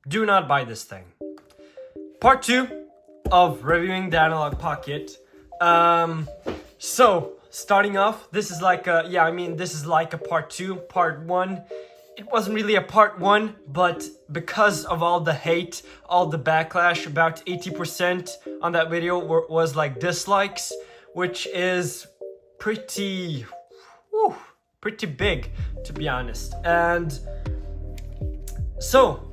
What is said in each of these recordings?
do not buy this thing. Part 2 of reviewing the Analogue Pocket. So starting off, this is like a, this is like a part 2. Part 1, it wasn't really a part 1, but because of all the hate, all the backlash, about 80% on that video was like dislikes, which is pretty big, to be honest. And so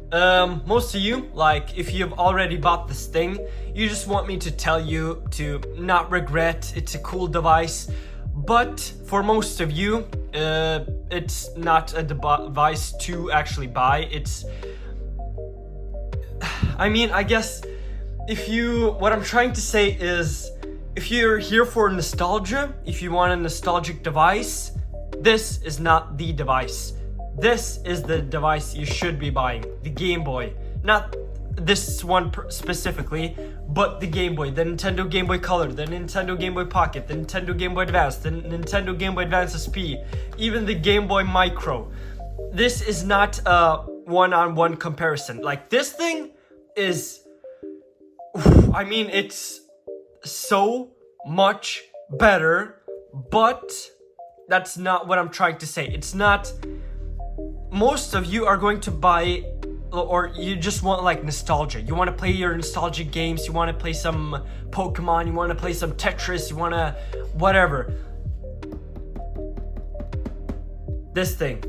most of you, like, if you've already bought this thing, you just want me to tell you to not regret. It's a cool device, but for most of you, it's not a device to actually buy. I guess what I'm trying to say is, if you're here for nostalgia, if you want a nostalgic device, this is not the device. This is the device you should be buying, the Game Boy. Not this one specifically, but the Game Boy, the Nintendo Game Boy Color, the Nintendo Game Boy Pocket, the Nintendo Game Boy Advance, the Nintendo Game Boy Advance SP, even the Game Boy Micro. This is not a one-on-one comparison. Like, this thing is, it's so much better, but that's not what I'm trying to say. It's not. Most of you are going to buy, or you just want like nostalgia. You want to play your nostalgic games, you want to play some Pokemon, you want to play some Tetris, you want to whatever. This thing,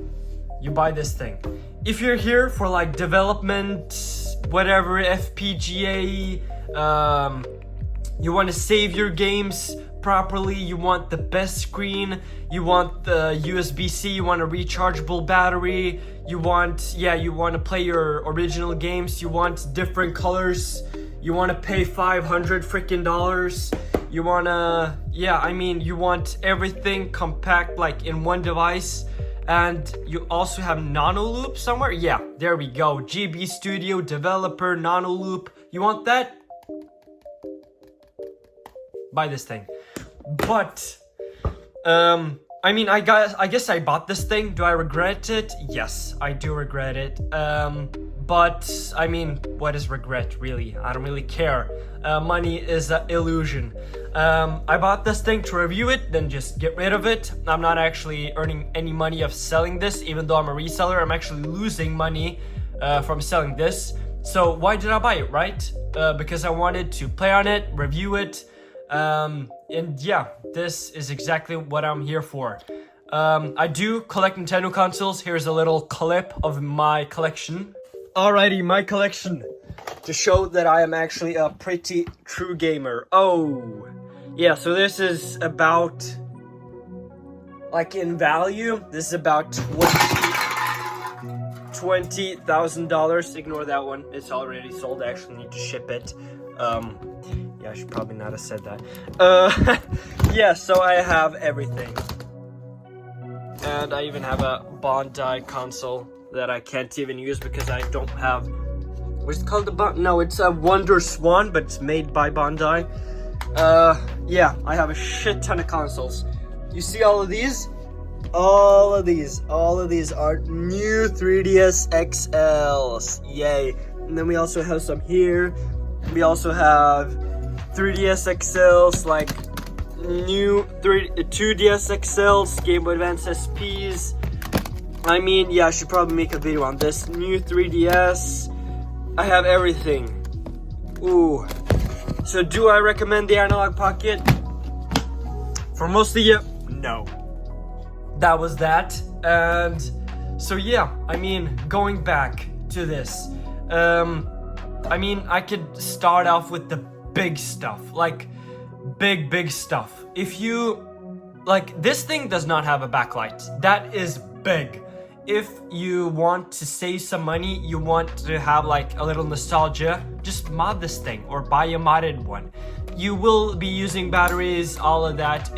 you buy this thing. If you're here for like development, whatever, FPGA, you want to save your games properly, you want the best screen, you want the USB-C, you want a rechargeable battery, you want to play your original games, you want different colors, you want to pay $500 freaking dollars, you want to, you want everything compact like in one device, and you also have nano loop somewhere. Yeah, there we go. GB Studio Developer nano loop. You want that? Buy this thing. But I guess I bought this thing. Do I regret it? Yes, I do regret it. But what is regret really? I don't really care. Money is an illusion. I bought this thing to review it, then just get rid of it. I'm not actually earning any money of selling this, even though I'm a reseller. I'm actually losing money from selling this. So why did I buy it, right? Because I wanted to play on it, review it. And yeah, this is exactly what I'm here for. I do collect Nintendo consoles. Here's a little clip of my collection. Alrighty, my collection, to show that I am actually a pretty true gamer. Oh, yeah, so this is about, like, in value, this is about $20,000. Ignore that one, it's already sold. I actually need to ship it. Yeah, I should probably not have said that. Yeah, so I have everything. And I even have a Bandai console that I can't even use because I don't have... What's it called? No, it's a Wonder Swan, but it's made by Bandai. Yeah, I have a shit ton of consoles. You see all of these? All of these are new 3DS XLs. Yay. And then we also have some here. We also have 3DS XLs, like new 2DS XLs, Game Boy Advance SPs. Yeah, I should probably make a video on this. New 3DS. I have everything. Ooh. So do I recommend the Analogue Pocket? For most of you, no. That was that. And so yeah, going back to this. I could start off with the big stuff, like big stuff. If you, like, this thing does not have a backlight. That is big. If you want to save some money, you want to have like a little nostalgia, just mod this thing or buy a modded one. You will be using batteries, all of that.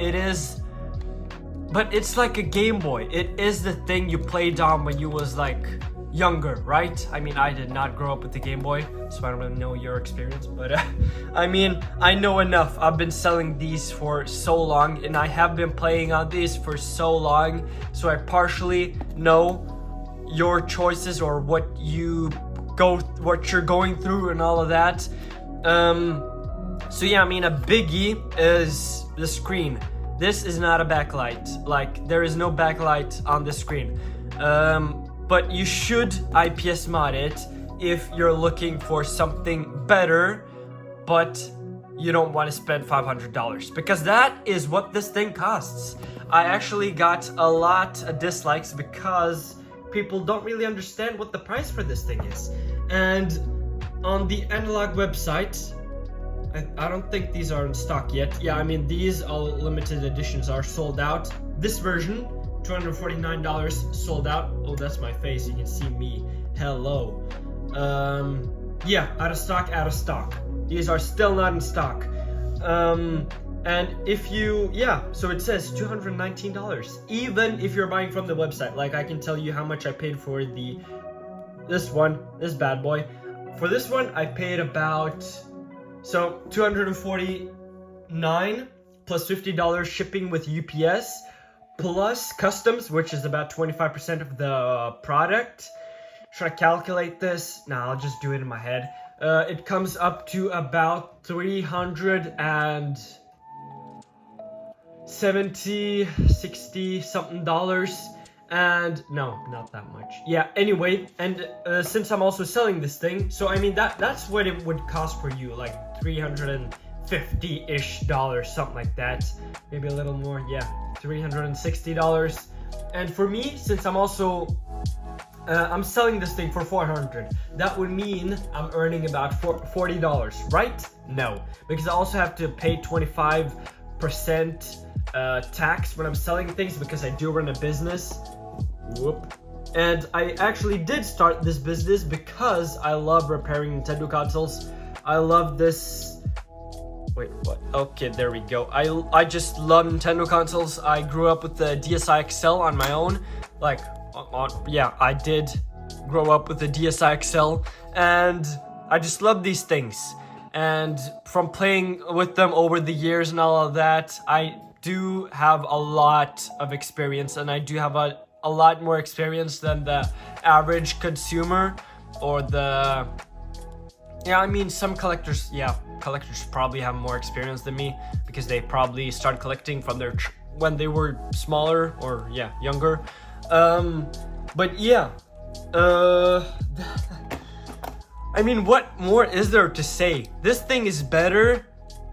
But it's like a Game Boy. It is the thing you played on when you was like younger, right? I did not grow up with the Game Boy, so I don't really know your experience, but I know enough. I've been selling these for so long, and I have been playing on these for so long, so I partially know your choices or what you what you're going through and all of that. So yeah, I mean, a biggie is the screen. This is not a backlight. Like, there is no backlight on the screen. But you should IPS mod it if you're looking for something better, but you don't want to spend $500, because that is what this thing costs. I actually got a lot of dislikes because people don't really understand what the price for this thing is. And on the Analogue website, I don't think these are in stock yet. Yeah, I mean, these all limited editions are sold out. This version, $249, sold out. Oh, that's my face. You can see me. Hello. Yeah, out of stock. These are still not in stock. And if you, yeah, so it says $219, even if you're buying from the website. Like, I can tell you how much I paid for this bad boy. For this one, I paid about, so $249 plus $50 shipping with UPS, plus customs, which is about 25% of the product. Should I calculate this? Nah, I'll just do it in my head. It comes up to about $360 something dollars. And no, not that much. Yeah, anyway, and since I'm also selling this thing, so I mean, that's what it would cost for you, like $350-ish, something like that. Maybe a little more, yeah, $360. And for me, since I'm also I'm selling this thing for $400, that would mean I'm earning about $40, right? No, because I also have to pay 25% tax when I'm selling things, because I do run a business. Whoop. And I actually did start this business because I love repairing Nintendo consoles. I love this. Wait, what? Okay, there we go. I just love Nintendo consoles. I grew up with the DSi XL on my own. Like, yeah, I did grow up with the DSi XL, and I just love these things. And from playing with them over the years and all of that, I do have a lot of experience, and I do have a lot more experience than the average consumer, or the, yeah, I mean, some collectors, yeah, collectors probably have more experience than me, because they probably started collecting from when they were smaller, or yeah, younger. But yeah, I mean, what more is there to say? This thing is better,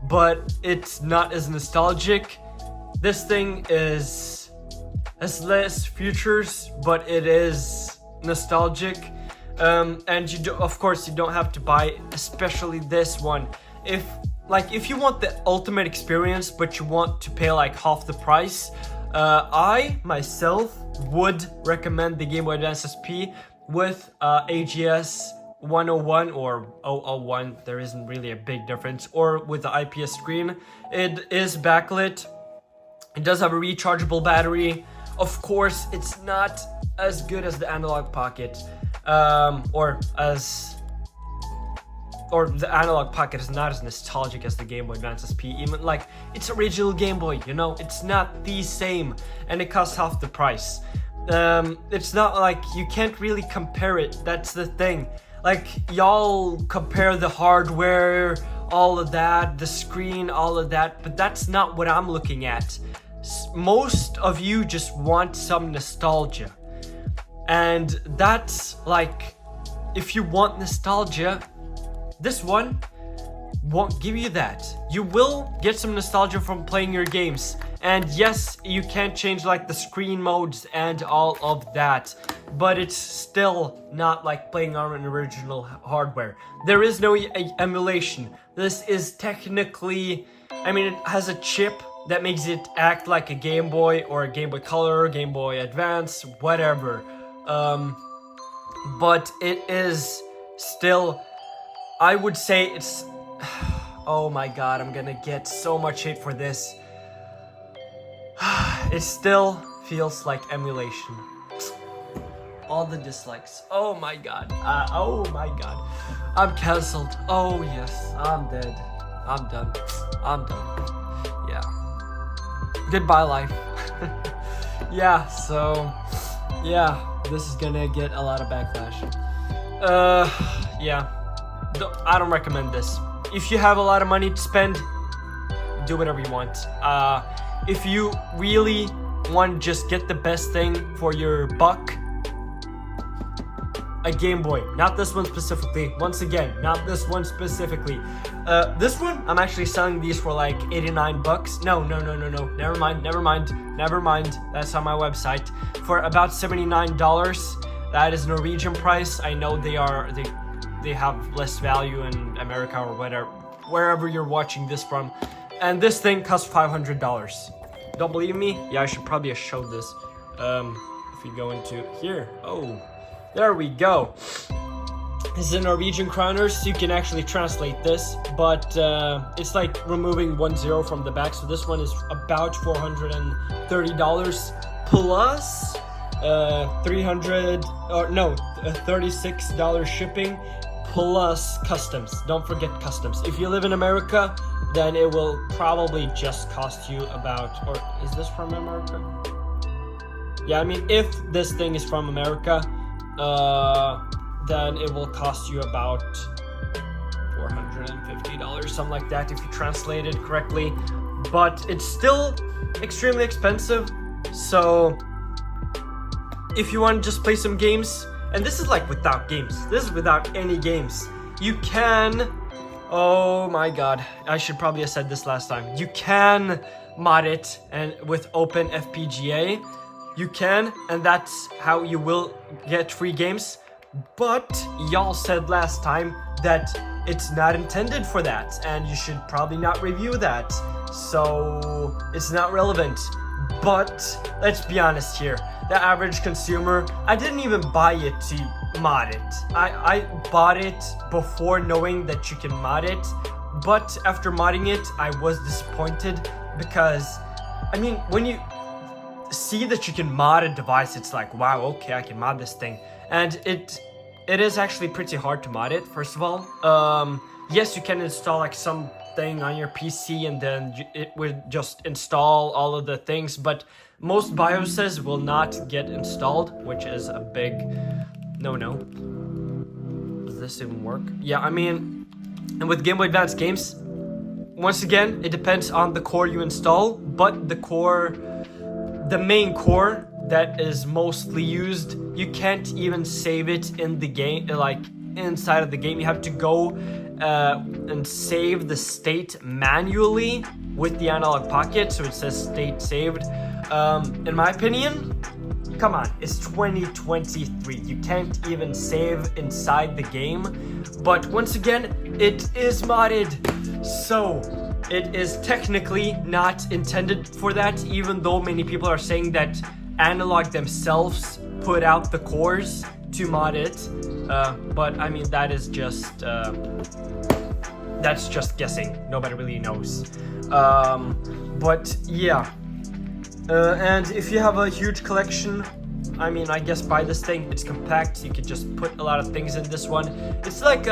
but it's not as nostalgic. This thing has less features, but it is nostalgic. And of course, you don't have to buy, especially this one. If you want the ultimate experience, but you want to pay like half the price, I myself would recommend the Game Boy Advance SP with AGS 101 or 001. There isn't really a big difference. Or with the IPS screen. It is backlit. It does have a rechargeable battery. Of course, it's not as good as the Analogue Pocket, or the Analogue Pocket is not as nostalgic as the Game Boy Advance SP. Even like, it's original Game Boy, you know, it's not the same, and it costs half the price. It's not like, you can't really compare it. That's the thing. Like, y'all compare the hardware, all of that, the screen, all of that, but that's not what I'm looking at. Most of you just want some nostalgia, and that's like, if you want nostalgia, this one won't give you that. You will get some nostalgia from playing your games, and yes, you can change like the screen modes and all of that, but it's still not like playing on an original hardware. There is no emulation. This is technically, I mean, it has a chip that makes it act like a Game Boy or a Game Boy Color, Game Boy Advance, whatever. But it is still, I would say it's, oh my god, I'm gonna get so much hate for this. It still feels like emulation. All the dislikes. Oh my god. Oh my god. I'm cancelled. Oh yes, I'm dead. I'm done. I'm done. Yeah. Goodbye, life. Yeah, so, yeah, this is gonna get a lot of backlash. Yeah. I don't recommend this. If you have a lot of money to spend, do whatever you want. If you really want to just get the best thing for your buck, a Game Boy. Not this one specifically. Once again, not this one specifically. This one, I'm actually selling these for like 89 bucks. No. Never mind. That's on my website. For about $79. That is Norwegian price. I know they have less value in America or whatever, wherever you're watching this from. And this thing costs $500. Don't believe me? Yeah, I should probably have showed this. If we go into here, oh, there we go. This is in Norwegian kroners, so you can actually translate this, but it's like removing 10 from the back. So this one is about $430 plus $36 shipping plus customs. Don't forget customs. If you live in America, then it will probably just cost you about, or is this from America? Yeah, I mean, if this thing is from America, then it will cost you about $450, something like that, if you translate it correctly. But it's still extremely expensive, so if you want to just play some games, and this is like without games, this is without any games, you can, oh my god, I should probably have said this last time, you can mod it and with Open FPGA, you can, and that's how you will get free games. But y'all said last time that it's not intended for that, and you should probably not review that, so it's not relevant. But let's be honest here, the average consumer, I didn't even buy it to mod it. I bought it before knowing that you can mod it, but after modding it, I was disappointed because, I mean, when you see that you can mod a device, it's like, wow, okay, I can mod this thing. And it is actually pretty hard to mod it, first of all. Yes, you can install like something on your PC and then it will just install all of the things, but most BIOSes will not get installed, which is a big no-no. Does this even work? Yeah, I mean, and with Game Boy Advance games, once again, it depends on the core you install, but the main core that is mostly used, you can't even save it in the game, like inside of the game. You have to go and save the state manually with the Analogue Pocket, so it says state saved. In my opinion, come on, it's 2023. You can't even save inside the game. But once again, it is modded, so it is technically not intended for that, even though many people are saying that Analogue themselves put out the cores to mod it. But I mean, that is just that's just guessing. Nobody really knows. But yeah. And if you have a huge collection, I mean, I guess buy this thing. It's compact. You can just put a lot of things in this one. It's like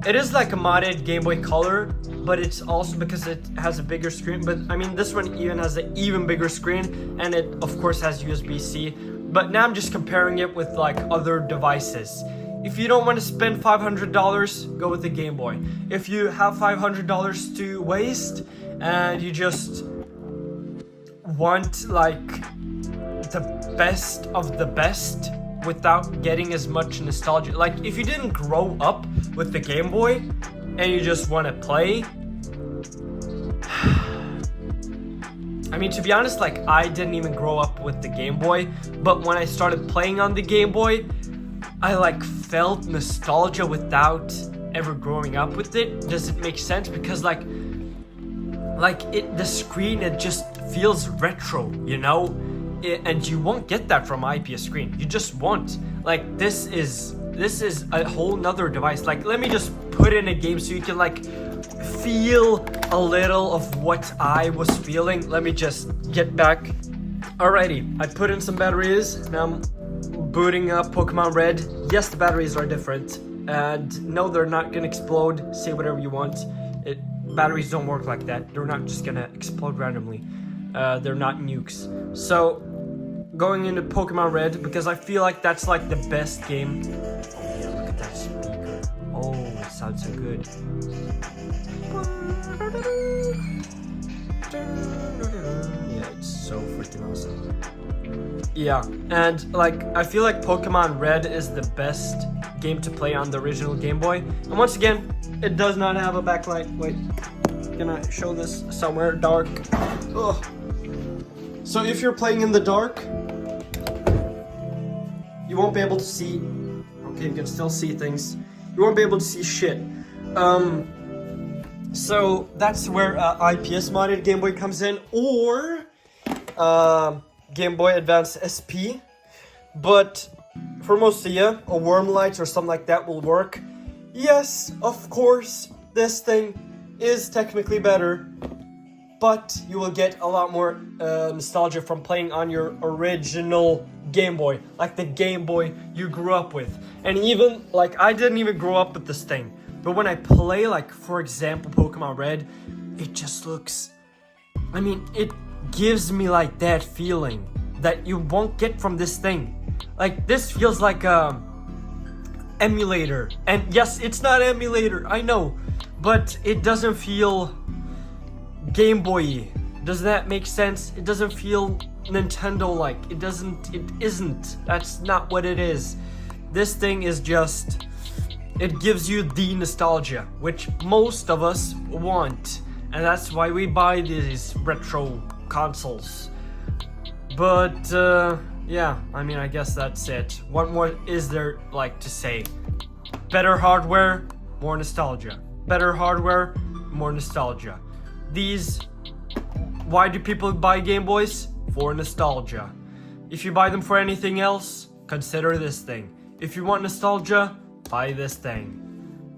it is like a modded Game Boy Color, but it's also because it has a bigger screen. But I mean, this one even has an even bigger screen, and it of course has USB-C. But now I'm just comparing it with like other devices. If you don't want to spend $500, go with the Game Boy. If you have $500 to waste and you just want like the best of the best without getting as much nostalgia, like if you didn't grow up with the Game Boy and you just want to play, I mean, to be honest, like I didn't even grow up with the Game Boy, but when I started playing on the Game Boy, I like felt nostalgia without ever growing up with it. Does it make sense? Because like the screen, it just feels retro, you know? And you won't get that from IPS screen. You just won't. Like this is a whole nother device. Like let me just put in a game so you can like feel a little of what I was feeling. Let me just get back. Alrighty, I put in some batteries. Now I'm booting up Pokemon Red. Yes, the batteries are different. And no, they're not gonna explode. Say whatever you want. Batteries don't work like that. They're not just gonna explode randomly. They're not nukes. So, going into Pokemon Red, because I feel like that's like the best game. sounds so good. Yeah, it's so freaking awesome. Yeah, and like I feel like Pokemon Red is the best game to play on the original Game Boy. And once again, it does not have a backlight. Wait, gonna show this somewhere dark. Ugh. So if you're playing in the dark, you won't be able to see. Okay, you can still see things. You won't be able to see shit. So that's where IPS modded Game Boy comes in, or Game Boy Advance SP. But for most of you, a worm light or something like that will work. Yes, of course, this thing is technically better, but you will get a lot more nostalgia from playing on your original Game Boy, like the Game Boy you grew up with. And even, like, I didn't even grow up with this thing, but when I play, like, for example, Pokemon Red, it just looks, I mean, it gives me, like, that feeling that you won't get from this thing. Like, this feels like a emulator. And yes, it's not emulator, I know, but it doesn't feel Game Boy-y. Does that make sense? It doesn't feel Nintendo-like. It isn't. That's not what it is. This thing is just, it gives you the nostalgia, which most of us want. And that's why we buy these retro consoles. But, yeah, I mean, I guess that's it. What more is there, like, to say? Better hardware, more nostalgia. Better hardware, more nostalgia. Why do people buy Game Boys? For nostalgia. If you buy them for anything else, consider this thing. If you want nostalgia, buy this thing.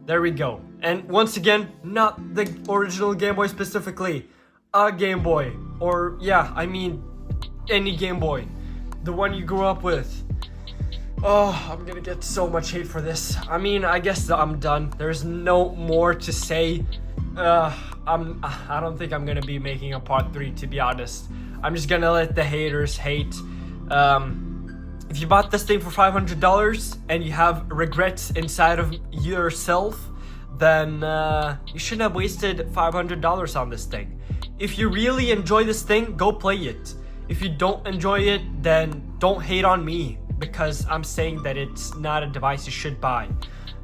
There we go. And once again, not the original Game Boy specifically. A Game Boy. Or, yeah, I mean, any Game Boy. The one you grew up with. Oh, I'm gonna get so much hate for this. I mean, I guess I'm done. There's no more to say. I don't think I'm gonna be making a part 3, to be honest. I'm just gonna let the haters hate. If you bought this thing for $500 and you have regrets inside of yourself, then you shouldn't have wasted $500 on this thing. If you really enjoy this thing, go play it. If you don't enjoy it, then don't hate on me, because I'm saying that it's not a device you should buy.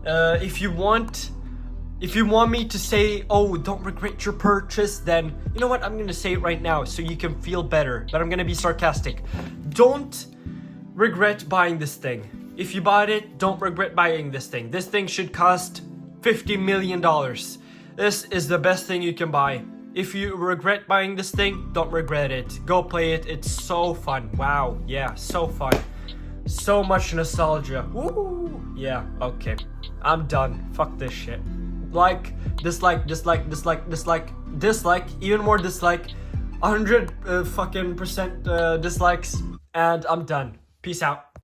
If you want me to say, oh, don't regret your purchase, then you know what, I'm gonna say it right now so you can feel better, but I'm gonna be sarcastic. Don't regret buying this thing. If you bought it, don't regret buying this thing. This thing should cost $50 million. This is the best thing you can buy. If you regret buying this thing, don't regret it. Go play it, it's so fun. Wow, yeah, so fun. So much nostalgia. Woo! Yeah, okay. I'm done. Fuck this shit. Like, dislike, dislike, dislike, dislike, dislike, even more dislike, 100% dislikes, and I'm done. Peace out.